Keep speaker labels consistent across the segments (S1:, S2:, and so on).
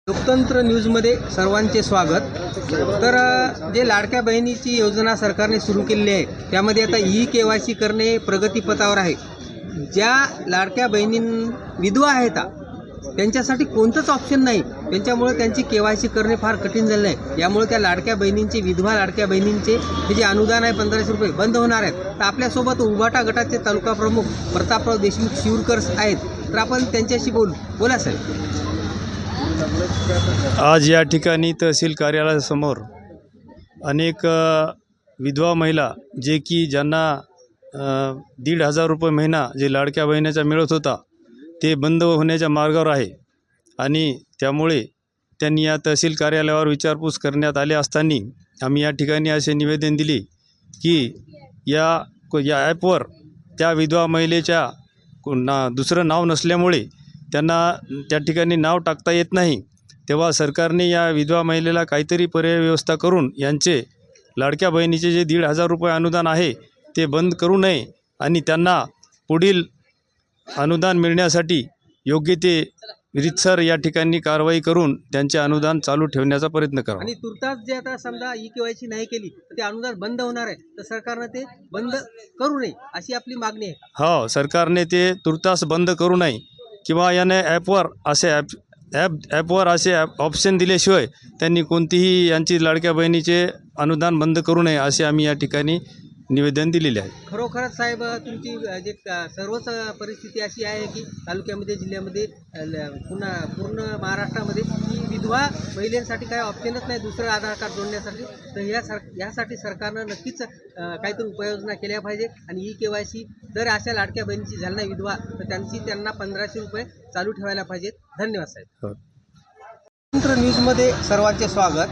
S1: लोकतंत्र न्यूजमध्ये सर्वांचे स्वागत। तर जे लाडक्या बहिणीची योजना सरकारने सुरू केलेली आहे त्यामध्ये आता ई-केवायसी करणे प्रगतीपथावर आहे। ज्या लाडक्या बहिणी विधवा आहेत त्यांच्यासाठी कोणतंच ऑप्शन नाही, त्यांच्यामुळे त्यांची केवायसी करणे फार कठीण झाले आहे। यामुळे त्या लाडक्या बहिणींचे विधवा लाडक्या बहिणींचे हे जे अनुदान आहे 1500 रुपये बंद होणार आहेत। तर आपल्यासोबत उभाटा गटाचे तालुका प्रमुख प्रतापराव देशमुख शिवकर आहेत, तर आपण त्यांच्याशी बोला साहेब।
S2: आज या ठिकाणी तहसील कार्यालयासमोर अनेक विधवा महिला जे की ज्यांना 1,500 रुपये महिना जे लाडक्या बहिणीचा मिळत होता ते बंद होण्याच्या मार्गावर आहे आणि त्यामुळे त्यांनी या तहसील कार्यालयावर विचारपूस करण्यात आले असताना आम्ही या ठिकाणी असे निवेदन दिले की या ॲपवर त्या विधवा महिलेच्या दुसरं नाव नसल्यामुळे त्यांना त्या ठिकाणी नाव टाकता येत नाही। तेव्हा सरकारने या विधवा महिलेला काहीतरी पर्याय व्यवस्था करून यांचे लाडक्या बहिणीचे जे 1,500 रुपये अनुदान आहे ते बंद करू नये आणि त्यांना पुढील अनुदान मिळण्यासाठी योग्य ते रीतसर या ठिकाणी कारवाई करून त्यांचे अनुदान चालू ठेवण्याचा प्रयत्न करावा।
S1: आणि तुर्तास जे आता समजा ई-केवायसी नाही केली तर ते अनुदान बंद होणार आहे, तर सरकारने ते बंद करू नये अशी आपली मागणी आहे।
S2: हो, सरकारने ते तुर्तास बंद करू नये किंवा याने ॲपवर असे ऑप्शन दिल्याशिवाय त्यांनी कोणतीही यांची लाडक्या बहिणीचे अनुदान बंद करू नये असे आम्ही या ठिकाणी निवेदन दिलेले आहे।
S1: खरोखरच साहेब तुमची जे सर्वच परिस्थिती अशी आहे की तालुक्यामध्ये जिल्ह्यामध्ये पूर्ण महाराष्ट्रामध्ये की विधवा महिलांसाठी काही ऑप्शनच नाही दुसरं आधार कार्ड जोडण्यासाठी। तर यासाठी सरकारनं नक्कीच काहीतरी उपाययोजना केल्या पाहिजे आणि ई-केवायसी जर अशा लाडक्या बहिणीची झाली नाही विधवा तर त्यांना 1500 रुपये चालू ठेवायला पाहिजेत। धन्यवाद साहेब। लोकतंत्र न्यूजमध्ये सर्वांचे स्वागत।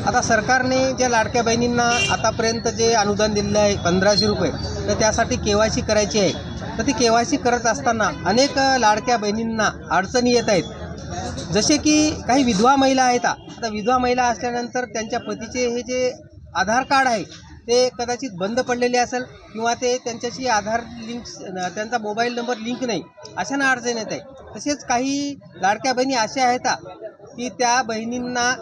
S1: आता सरकारने ज्या लाडक्या बहिणींना आतापर्यंत जे अनुदान दिलेलं आहे 1500 रुपये, तर त्यासाठी केवायसी करायची आहे। तर ती केवायसी करत असताना अनेक लाडक्या बहिणींना अडचणी येत आहेत, जसे की काही विधवा महिला आहेत। आता विधवा महिला असल्यानंतर त्यांच्या पतीचे हे जे आधार कार्ड आहे ते कदाचित बंद पडलेले असेल किंवा ते त्यांच्याशी आधार लिंक त्यांचा मोबाईल नंबर लिंक नाही, अशांना अडचण येत आहे। तसेच काही लाडक्या बहिणी अशा आहेत की त्या बहिणींना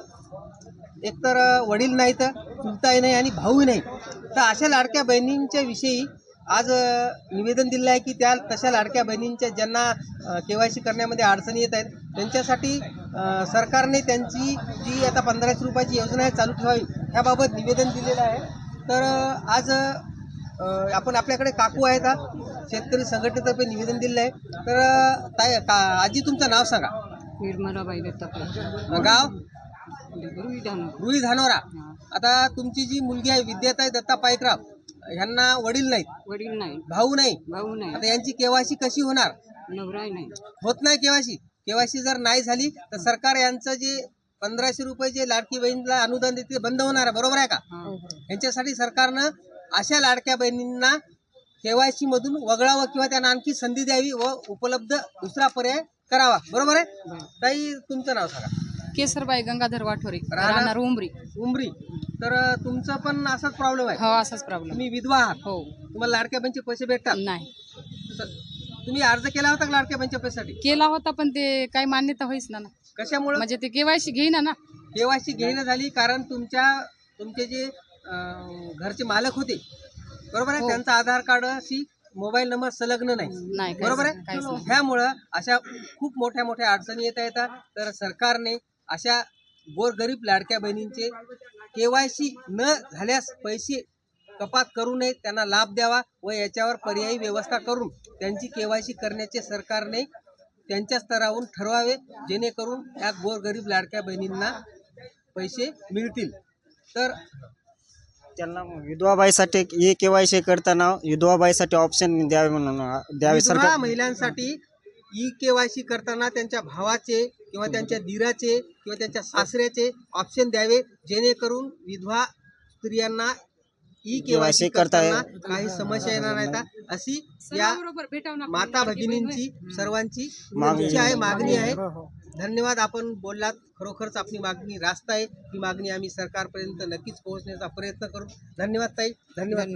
S1: एकतर वडील नाही तर चुलताही नाही आणि भाऊही नाही। तर अशा लाडक्या बहिणींच्या विषयी आज निवेदन दिलं आहे की त्या तशा लाडक्या बहिणींच्या ज्यांना केवायसी करण्यामध्ये अडचणी येत आहेत त्यांच्यासाठी सरकारने त्यांची जी आता 1500 रुपयाची योजना आहे चालू ठेवावी ह्याबाबत निवेदन दिलेलं आहे। तर आज आपण आपल्याकडे काकू आहेत, शेतकरी संघटनेतर्फे निवेदन दिलेलं आहे। तर आजी तुमचं नाव सांगा।
S3: निर्मलाबाई दत्तात्रय,
S1: गाव
S3: रुई
S1: धानोरा। आता तुमची जी मुलगी आहे विद्याताई दत्ता पायकराव ह्यांना वडील नाहीत,
S3: वडील नाही,
S1: भाऊ नाही,
S3: नाही,
S1: आता यांची केवायसी कशी होणार?
S3: नवराही नाही,
S1: होत नाही केवायसी जर नाही झाली तर सरकार यांचं जे 1500 रुपये जे लाडकी बहिणीला अनुदान देते बंद होणार आहे, बरोबर आहे का? यांच्यासाठी सरकारनं अशा लाडक्या बहिणींना केवायसी मधून वगळावं किंवा त्यांना आणखी संधी द्यावी व उपलब्ध दुसरा पर्याय करावा, बरोबर आहे? ताई तुमचं नाव सांगा।
S3: केसरबाई गंगाधर वाठोरे, राहणार उमरी।
S1: तर तुमचा पण असाच प्रॉब्लेम आहे?
S3: हो, असाच प्रॉब्लेम।
S1: तुम्ही विधवा आहात?
S3: हो।
S1: तुम्हाला लाडक्या बहिणीचे पैसे भेटतात
S3: नाही?
S1: तुम्ही अर्ज केला होता का लाडक्या बहिणीच्या पैशासाठी?
S3: केला होता पण ते काही मान्यता होईच ना।
S1: कशामुळे?
S3: म्हणजे ते केवायसी घेईना ना।
S1: केवायसी घेणं झाली कारण तुमचे जे घरचे मालक होते, बरोबर आहे, त्यांचा आधार कार्डशी मोबाईल नंबर संलग्न नाही, बरोबर आहे? ह्यामुळं अशा खूप मोठ्या अडचणी येतात। तर सरकारने अशा गोरगरीब लाडक्या बहिणींचे केवायसी न झाल्यास पैसे कपात करू नये, त्यांना लाभ द्यावा व याच्यावर पर्यायी व्यवस्था करून त्यांची केवायसी करण्याचे सरकारने त्यांच्या स्तरावरून ठरवावे, जेणेकरून या गोरगरीब लाडक्या बहिणींना पैसे मिळतील। तर
S4: त्यांना विधवाबाईसाठी ई-केवायसी करताना विधवाबाईसाठी ऑप्शन द्यावे द्यावे
S1: सरकार। महिलांसाठी ई-केवायसी करताना त्यांच्या भावाचे किंवा त्यांच्या दीराचे किंवा त्यांच्या सासऱ्याचे ऑप्शन द्यावे, जेणेकरून विधवा स्त्रियांना ई-केवायसी करताना काही समस्या येणार नाहीत अशी या माता भगिनींची सर्वांची मागणी आहे। धन्यवाद, आपण बोललात, खरोखरच आपली मागणी रास्त आहे। ही मागणी आम्ही सरकारपर्यंत नक्कीच पोहोचण्याचा प्रयत्न करू। धन्यवाद ताई, धन्यवाद।